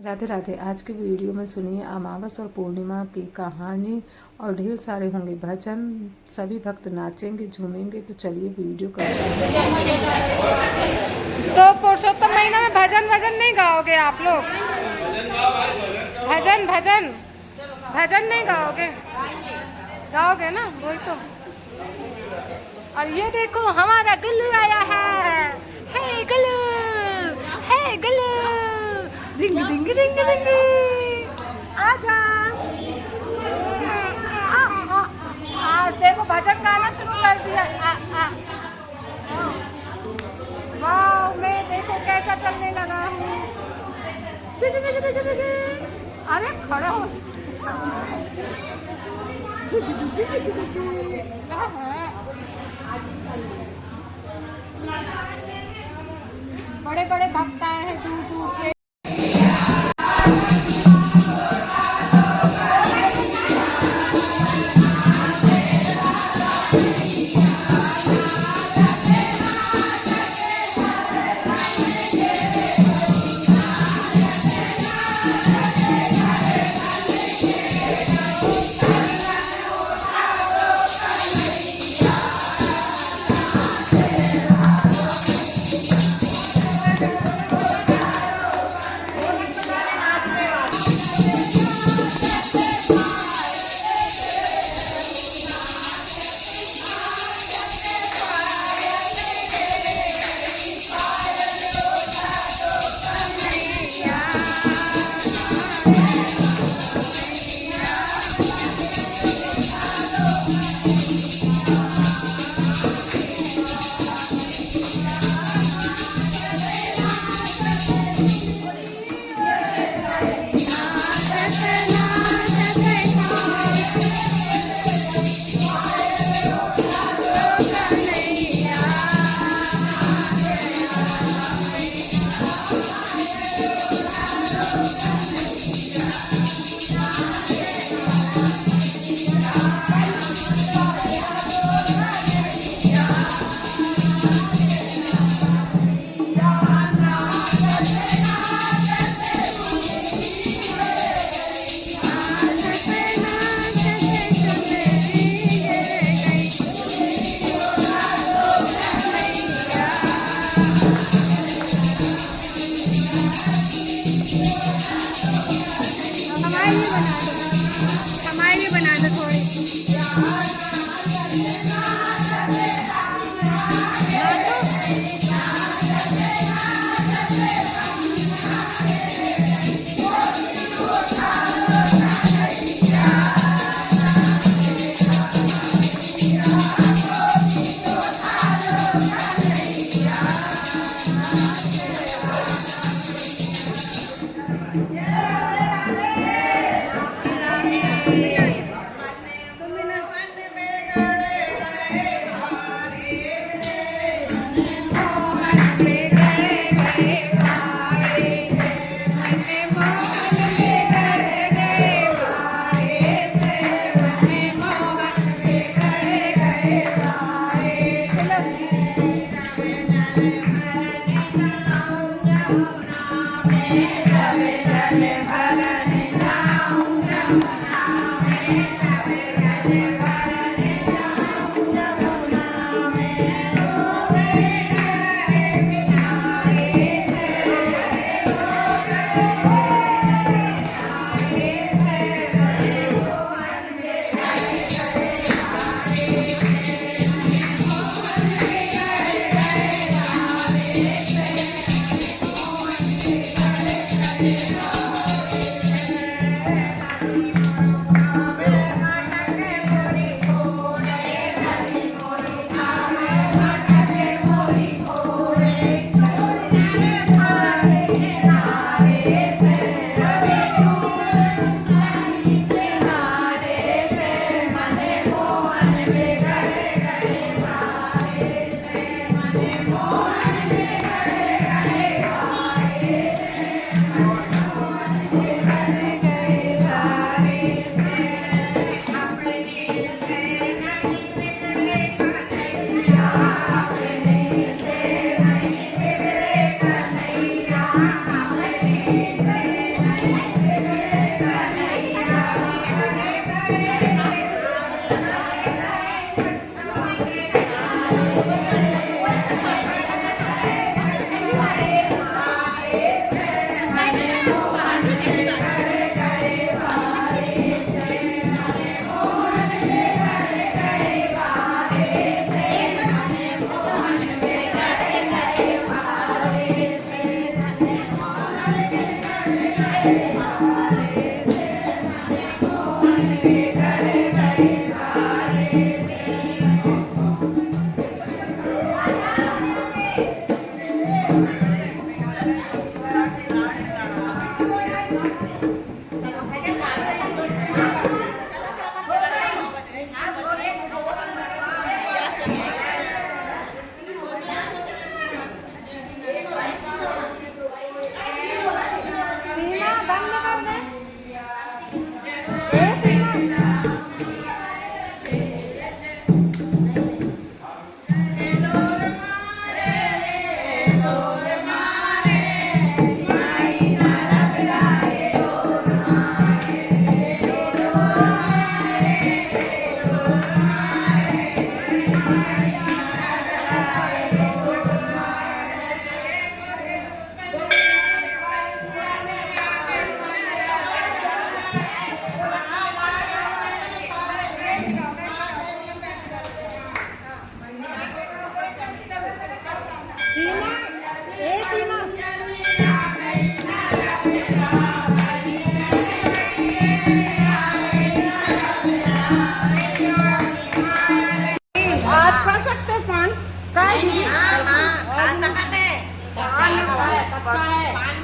राधे राधे। आज की वीडियो में सुनिए अमावस और पूर्णिमा की कहानी और ढेर सारे होंगे भजन। सभी भक्त नाचेंगे झूमेंगे। तो चलिए वीडियो करते हैं। तो पुरुषोत्तम महीना में भजन भजन नहीं गाओगे आप लोग? भजन भजन भजन नहीं गाओगे? गाओगे ना, वही तो। और ये देखो हमारा गुल्लू आया है। हे गुल्लू, हे गुल्लू, डिंग डिंग डिंग डिंग, आजा। आज देखो भजन गाना शुरू कर दिया। वाह, मैं देखो कैसा चलने लगा हूँ। अरे खड़ा हो। बड़े बड़े भक्त आए हैं दूर दूर से। हमारे बना दो थोड़ी।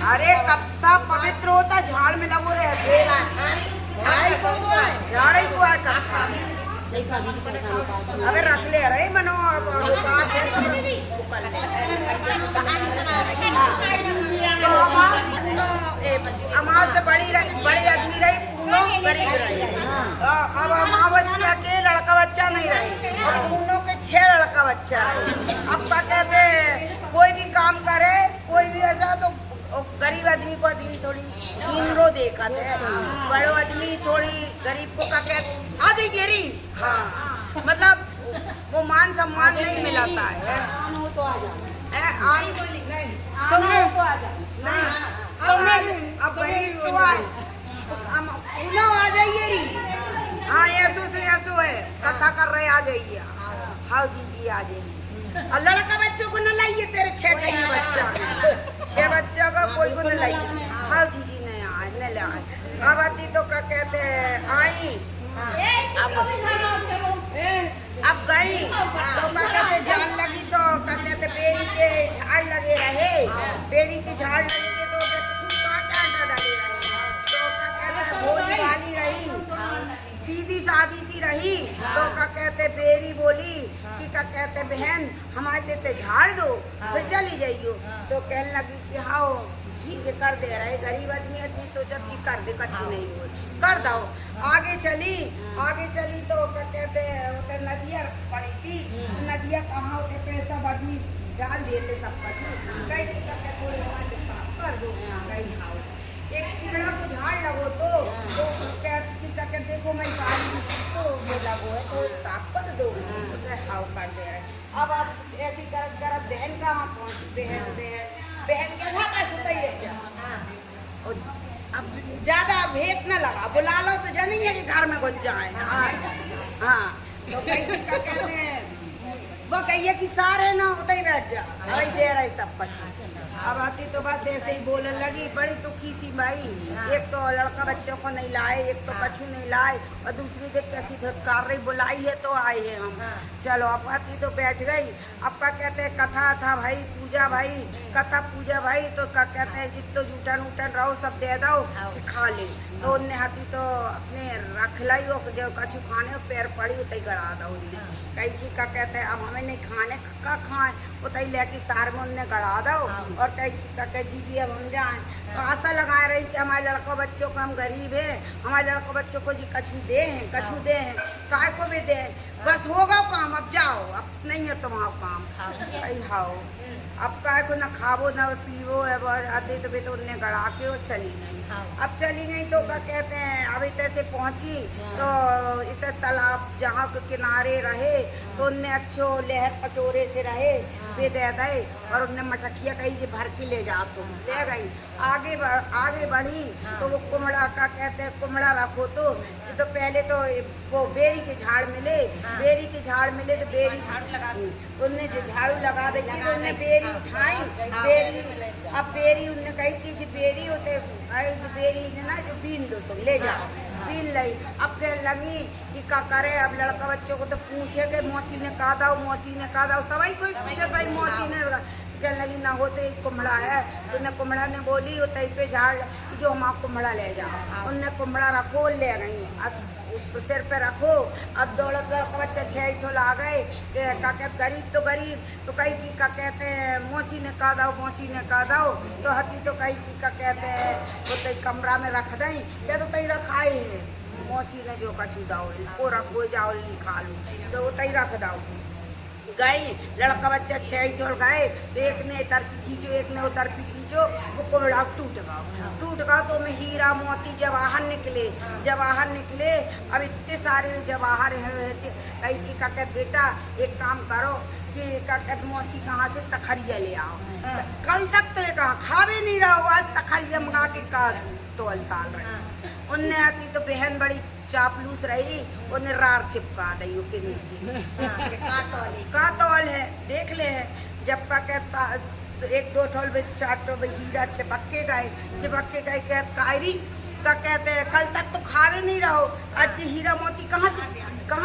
अरे कत्ता पवित्र होता झाड़ में लगो रहे झाड़ को है कत्ता अबे रख ले रहे मनो अमावस से बड़ी आदमी रही गरीब रही। अब अमावस्या के लड़का बच्चा नहीं रहे और पूनों के 6 लड़का बच्चा रहे। अब क्या कहते कोई भी काम करे कोई भी ऐसा तो गरीब आदमी को आदमी थोड़ी हीरो देखा है, बड़ो आदमी थोड़ी गरीब को क्या कहते आ गई गेरी। हाँ मतलब वो मान सम्मान नहीं मिलाता है। अब गरीब तो आ जाइए री। हाँ ऐसो से ऐसो है कथा कर रहे आ जाइए। हाँ जी आ जाइए। और लड़का बच्चों को न लाइए तेरे 6 बच्चा 6 बच्चों का कोई को न लाइए। हाँ जी नहीं आए न ले आए। अब आती तो क्या कहते आई अब गई तो क्या कहते जान लगी तो क्या कहते बेरी के झाड़ लगे रहे। बेरी के झाड़ लगे तो काटा डाले रहे तो क्या कहते भोज वाली रही सीधी सादी सी रही। तो क्या कहते बेरी बोली कि क्या कहते बहन हमारे देते झाड़ दो फिर चली जाइयो। तो कहने लगी कि हाँ ठीक है कर दे रहे। गरीब आदमी सोचत कि कर दे कच्ची नहीं हो कर दो। आगे चली तो क्या कहते नदिया पड़ी थी। नदिया कहाँ होते पे सब आदमी डाल देते सब कुछ कहीं की क्या थोड़ी हमारे साफ कर दो। कहीं हाँ एक कीड़ा को झाड़ लगो तो क्या देखो मैं बारी तो ये लगो है तो साफ कर दो तो हाव कर दे रहे। अब आप ऐसी कर बहन कहाँ पहुँची बहन के घर में सुता ही रह गया। अब ज्यादा भेद न लगा बुला लो तो जानी है कि घर में घुस जाए। हाँ तो कहीं क्या कहते हैं वो कहिए कि सारे ना उतर ही बैठ जा भाई दे रहे सब कुछ। अब आती तो बस ऐसे ही बोलने लगी बड़ी दुखी सी भाई। एक तो लड़का बच्चों को नहीं लाए एक तो कछु नहीं लाए और दूसरी देख कैसी कर रही बुलाई है तो आए हैं हम। चलो अब आती तो बैठ गई। अब क्या कहते हैं कथा था भाई पूजा भाई कथा पूजा भाई तो क्या कहते हैं जितो जूठन उठन रहो सब दे दो कि खा ले। तो उनने हाथी तो अपने रख लाई और जो कछु खाने पैर पड़ी उतई गड़ा दो उनने कहीं की क्या कहते हैं अब हमें नहीं खाने का खाए उतई लेके सार में उनने गड़ा दो। और कहीं की क्या कहते जी अब हम जाए तो आशा लगाए रही कि हमारे लड़कों बच्चों को हम गरीब है हमारे लड़कों बच्चों को जी कछु दे हैं काय को भी दे, बस होगा काम, अब जाओ, अब नहीं है तुम्हारा काम। आई हाओ अब काय को ना खावो ना पीवो, अब आते तो भी तो उनने गड़ा के वो चली गई। अब चली गई तो क्या कहते हैं, अब इतने से पहुंची तो इतने तालाब जहाँ के किनारे रहे तो उनने अच्छो लहर पटोरे से रहे वे दे दे, और उनने मटकिया कही जे भर के ले जा, तुम ले गई। आगे बढ़ी तो वो कुमड़ा का कहते हैं कुमड़ा रखो तो पहले तो वो बेरी के झाड़ मिले, बेरी के झाड़ मिले तो बेरी उनने जो झाड़ू लगा दी तो उनने बेरी उठाई, बेरी अब बेरी उनने कही कि जो बेरी होते जो बेरी ना जो बीन लो तुम ले जाओ, बीन ली। अब फिर लगी कि क्या करे, अब लड़का बच्चों को तो पूछे कि मौसी ने कहा दाओ, मौसी ने कहा दाओ, सभी कोई पूछे भाई मौसी ने कहने लगी ना होते एक कुम्हड़ा है, तो उन्हें कुम्हड़ा ने बोली होते पे झाड़ जो हम कुम्हड़ा ले जाओ, उनने कुम्हड़ा रखो ले गई, अब सिर पे रखो। अब दौलत लड़का बच्चा 6 ठो ला गए, क्या कहते गरीब तो कहीं की क्या कहते हैं मौसी ने कहा दाओ, मौसी ने कहा दाओ, तो हती तो कहीं की क्या कहते हैं वो तई कमरा में रख दें, क्या तो तई रखाए है मौसी ने जो कछू दाओ वो रखो जाओ खा लो, तो वो तई रख दाओ। गई लड़का बच्चा 6 ठोल गए, तो एक ने इधर खींचो एक ने उधर खींचो, वो कुम्हड़ा टूट गया तो में हीरा मोती जवाहर निकले। अब इतने सारे जवाहर कहीं की क्या कहते बेटा एक काम करो कि क्या कहते मौसी कहाँ से तखरिया ले आओ, कल तक तो ये कहा खावे नहीं रहा, आज तखरिया मंगा के का तोल ताल रहे। उनने आती तो बहन बड़ी चापलूस रही, उन्हें रार चिपका दी के नीचे का तौल है देख ले है। जब का कहता तो 1-2 ठोल में 4 ठोल में हीरा चिपक के गए कायरी का कहते हैं कल तक तो खावे नहीं रहो, आज हीरा मोती कहाँ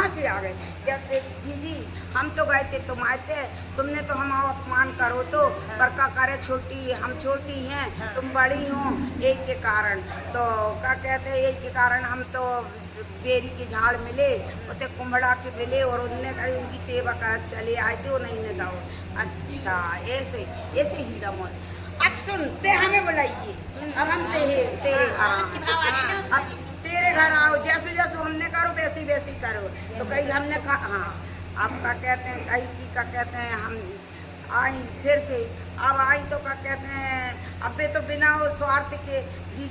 से आ गए। कहते जी हम तो गए थे तुम आए थे, तुमने तो हम अपमान करो तो पर का करे छोटी हम छोटी हैं तुम बड़ी हो, यही के कारण तो क्या कहते हैं यही के कारण हम तो बेरी के झाड़ मिले उते कुम्हड़ा के मिले और उनने कही उनकी सेवा कर चले आए थे, वो नहीं ने दाओ। अच्छा ऐसे हीरा मोती। अब सुनते हमें बुलाइए, अब हम तेरे घर आओ, जैसे हमने करो वैसे करो। तो कहीं हमने कहा हाँ अब क्या कहते हैं कहीं की क्या कहते हैं हम आई फिर से, अब आई तो क्या कहते हैं अबे तो बिना वो स्वार्थ के जी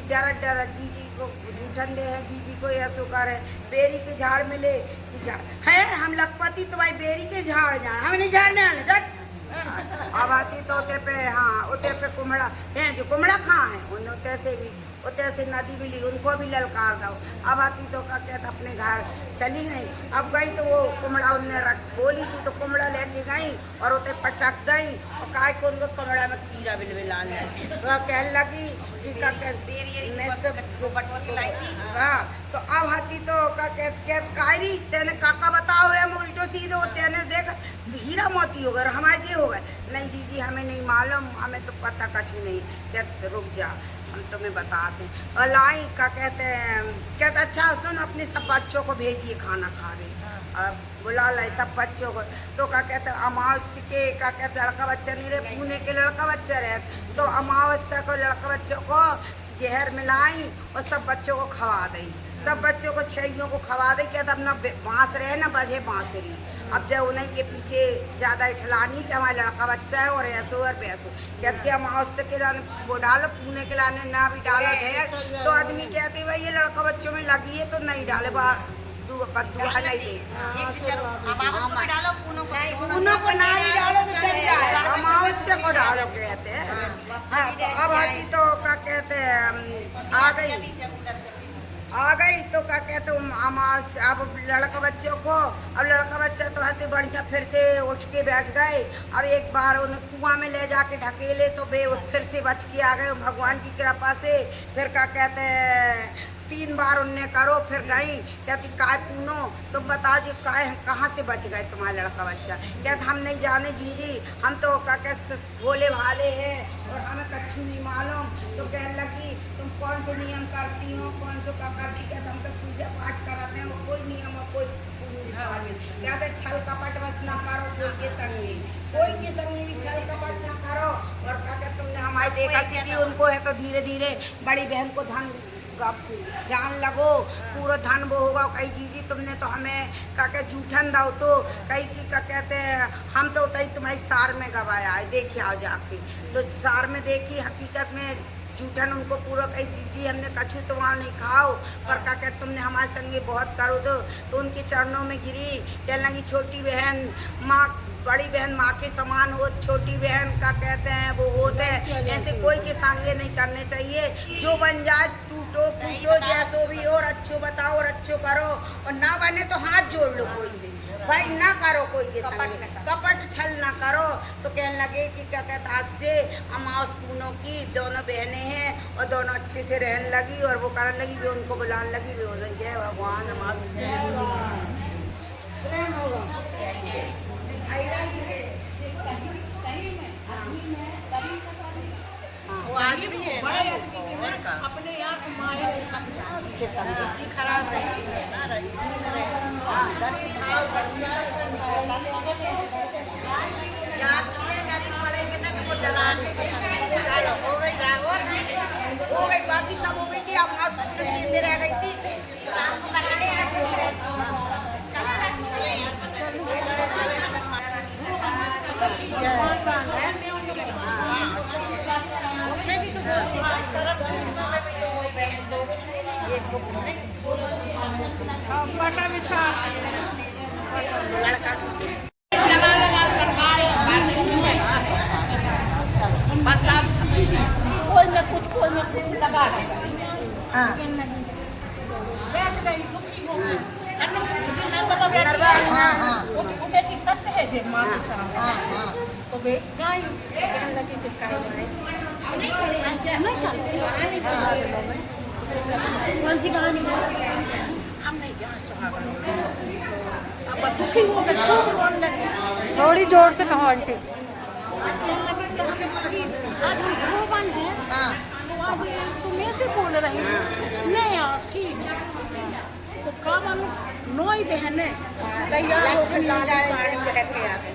डर जी को झूठन दे है, जी को ऐसो कर है बेरी के झाड़ मिले है, हम लखपति तुम्हारी बेरी के झाड़ जाए हम नहीं झाड़ने आने जट। अब आती तो उते पे हाँ उते पे कुम्हड़ा है जो कुम्हड़ा कहाँ है उन उते से नदी मिली उनको भी ललकार दो। अब आती तो क्या कहते अपने घर चली गई। अब गई तो वो कुम्हड़ा उनने बोली थी तो कुम्हड़ा लेके गई और उते पटक गई और काय को उनको कुम्हड़ा में कीड़ा बिलबिलान है तो कहने लगी कि क्या कहते मैं सब लाई थी। हाँ तो अब आती तो क्या कहते कायरी तेने काका बताओ है उल्टो सीधे तेने देख हीरा मोती हो गए हमारे जी हो गए। नहीं जी हमें नहीं मालूम, हमें तो पता कुछ नहीं। कहते रुक जा हम तुम्हें बताते हैं। और लाई क्या कहते हैं कहते अच्छा सुन अपने सब बच्चों को भेजिए खाना खा रहे। अब बुला लाए सब बच्चों को तो क्या कहते अमावस्या के क्या कहते लड़का बच्चा नहीं रहे पुणे के लड़का बच्चा रहे तो अमावस्या को लड़का बच्चों को जहर मिलाई और सब बच्चों को खवा दी। सब बच्चों को 6 को खवा दे क्या तब ना बाँस रहे ना बजे बाँसुरी। अब जब उन्हीं के पीछे ज़्यादा इठलानी कि हमारा लड़का बच्चा है और ऐसो और वैसो कहते अमावस्या के जाने वो डालो पुणे के लाने ना भी डाला ढेर तो आदमी कहते भाई ये लड़का बच्चों में लगी है तो नहीं डाले दुआ नहीं दे पुनों को ना नहीं डालो तो चल जाए अमावस्या को डालो कहते हैं। हाँ तो अब आती तो क्या कहते हैं आ गई तो क्या कहते अब लड़का बच्चों को अब लड़का बच्चा तो हते बढ़िया फिर से उठ के बैठ गए। अब एक बार उन्हें कुआं में ले जाके ढकेले तो वे फिर से बच के आ गए भगवान की कृपा से। फिर क्या कहते हैं 3 बार उनने करो फिर गई कहती काय पूनो तुम बताओ जी काय कहाँ से बच गए तुम्हारा लड़का बच्चा। कहते हम नहीं जाने जी हम तो क्या कहते भोले भाले हैं और हमें कच्छू नहीं मालूम। तो कहने लगी तुम कौन से नियम करती हो कौन से क्या करती कहते हम तो पूजा पाठ कराते हैं और कोई नियम और कोई कहते छल कपट बस ना करो कोई के संगी भी छल कपट ना करो। और क्या कहते तुमने हमारे देखा कि उनको है तो धीरे धीरे बड़ी बहन को धन जान लगो पूरा धन वो होगा। कई जीजी तुमने तो हमें का के झूठन दाओ तो कई की का कहते हैं हम तो तई तुम्हारी सार में गवाया है, देखिए आओ जाके तो सार में देखी हकीकत में झूठन उनको पूरा कही दीजिए हमने कछू तो वहाँ नहीं खाओ पर का कहते तुमने हमारे संगे बहुत करो तो उनके चरणों में गिरी। कहने लगी छोटी बहन माँ बड़ी बहन माँ के समान हो, छोटी बहन का कहते हैं वो होते हैं, ऐसे कोई के संगे नहीं करने चाहिए। जो बन जाए टूटो फूटो जैसो भी और अच्छो बताओ और अच्छो करो और ना बने तो हाथ जोड़ लो कोई से भाई, ना करो कोई के संगे कपट छल ना करो। तो कहने लगे कि क्या कहते आज से अमावस पूनों की दोनों बहनें हैं और दोनों अच्छे से रहने लगी और वो करने लगी भी उनको बुलाने लगी भी उधर जय भगवान अमावस वो आज भी है अपने यहाँ मारे के संग खराब है ना गरीब जात की गरीब पड़ेंगे ना तो चला चलो हो गई बाकी सब हो गई थी। अब कैसे रह गई थी उसमें भी तो बहुत शरद पूर्णिमा में भी तो वो बहन दो एक को पटा बिछा लड़का कोई में कुछ लगा बैठ गई दुखी हो गई उठे की सत्य है जे माँ के सामने तो वे गाय कहने लगी कि नहीं चलती कौन सी कहानी हम नहीं जहाँ सुहागन अब दुखी हो गए खूब रोने लगी। थोड़ी जोर से कहो आंटी। आज कहने लगी आज हम भगवान हैं तो आज तुम ऐसे बोल रही हो नहीं यार ठीक तो का मानो नोई बहने तैयार होकर लाल साड़ी पहन के आ गई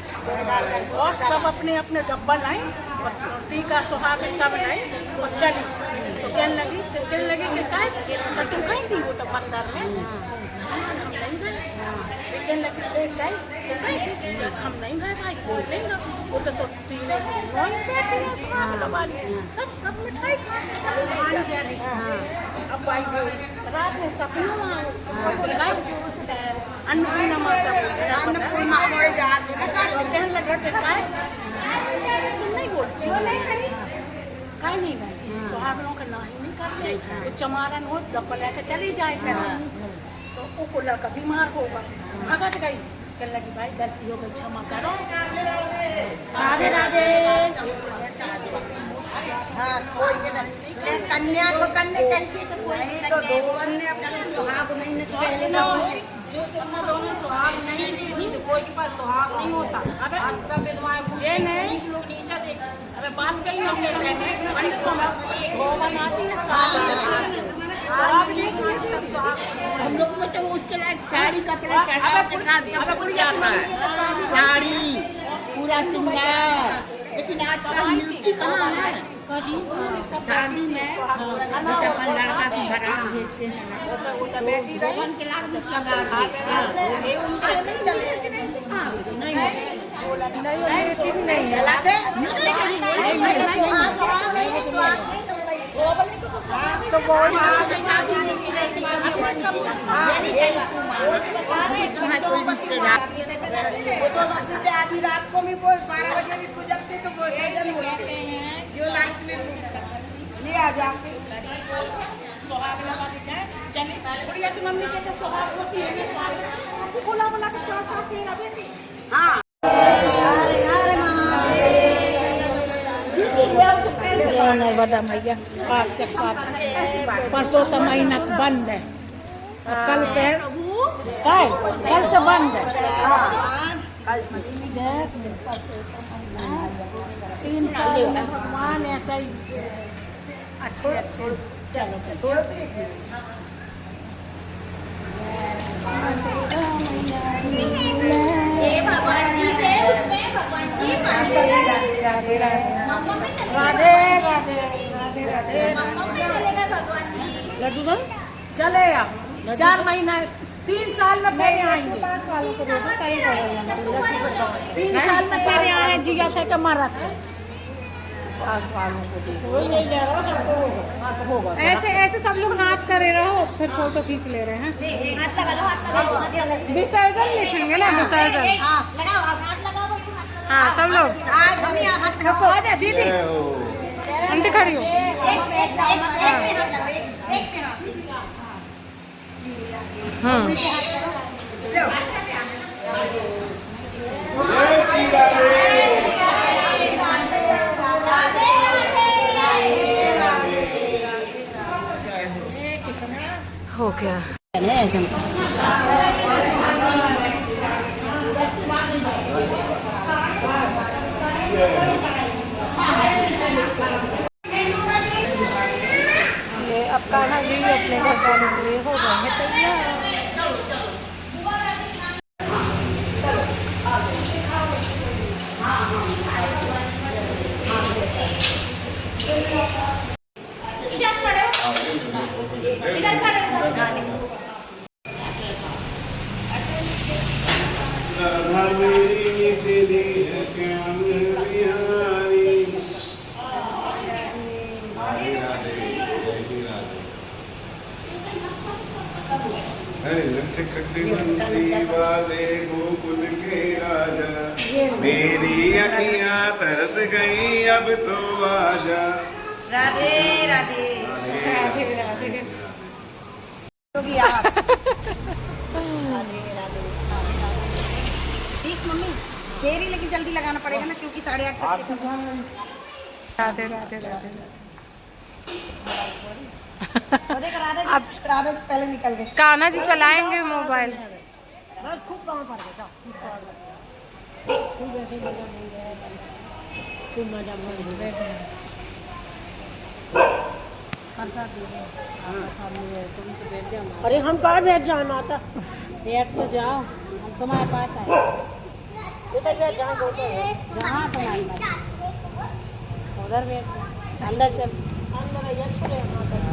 और सब अपने अपने डब्बा लाई और टीका सुहाग सब लाई और चली। तो कहने लगी कि काय तो तुम कहीं थी वो तो बंदर में हम नहीं गए कहने लगी देख गए हम नहीं गए भाई कोई नहीं गए वो तो तीन नोई बैठी है सुहाग वाली सब मिठाई खाते अब भाई रात में सपनों अन्नपूर्णा माता कहने लगे तुम नहीं बोलते कहीं नहीं गए सुहागनों का ना ही नहीं करते तो चमारन हो डब्बा लेकर चली जाए तो वो लड़का बीमार होगा भगत गई कहने लगी भाई गलती हो गई क्षमा करो राधे राधे। हाँ कोई कन्या को करने चाहिए तो कोई नहीं तो दो कन्या अपने सुहाग नहीं न पहले जो दोनों सुहाग नहीं तो कोई के पास सुहाग नहीं होता। अबे सब विधवाएं जे नहीं लोग नीचे देख अबे बात कहीं हम कहने पंडित को वो बनाती है सुहाग नहीं सब सुहाग हम लोग में तो उसके लायक साड़ी कपड़ा चढ़ा के साथ सब कुछ जाता है साड़ी पूरा श्रृंगार लेकिन आजकल मिलती कहाँ है शादी में जैसे अपन लड़का की बारात भेजते हैं ना तो भगवान के लाख में श्रृंगार तो वो आधी रात को भी कोई 12 बजे भी पूजते तो वो जो लाइफ में ले आ जाके सुहाग लगा देते हैं चलिए बुढ़िया की मम्मी कहते सुहाग होती है बोला बोला के चार चार पेड़ देती हाँ नर्मदा मैया आज से परसों तो महीना बंद है कल से बंद है 3 साल भगवान ऐसा ही अच्छे चलो भगवान जी थे उसमें भगवान जी राधे राधे मम्मा में चलेगा भगवान जी लड्डू दो चले या 4 महीना 3 साल में फिर आएंगे 5 सालों को दे दो, सही करेगा। 3 साल में फिर आए जिया थे कि मरा था 5 सालों को दे दो। वही नहीं ले रहा सबको होगा। हाँ, तो होगा ऐसे ऐसे सब लोग हाथ करे रहो, फिर फोटो खींच ले रहे हैं। हाथ लगा लो, हाथ लगा लो। विसर्जन लिखेंगे ना, विसर्जन। हाँ, लगाओ, हाथ लगाओ। हाँ सब लोग आजा दीदी आंटी खड़ी हो। हाँ हो गया। ये अब कान्हा जी अपने घर जाने के लिए हो गए हैं तैयार। राधा मेरी सीधी है श्याम बिहारी। राधे राधे जय श्री राधे। अरे लटकते बंसी वाले गोकुल के राजा, मेरी अखियां तरस गई अब तो आजा। राधे राधे राधे राधे। ठीक मम्मी फेरी लेकिन जल्दी लगाना पड़ेगा ना क्योंकि 8:30 तक राधे राधे राधे। देखो राधा जी पहले निकल गए। कान्हा जी चलाएंगे मोबाइल। बस खूब काम पड़ गया खूब ऐसे मजा नहीं रहा खूब मजा नहीं रहा अरे हम कहाँ भेज जाना था बैठ तो जाओ हम तुम्हारे पास आए बेटा जहाँ बोलते जहाँ तुम्हारे पास उधर बैठ अंदर चल अंदर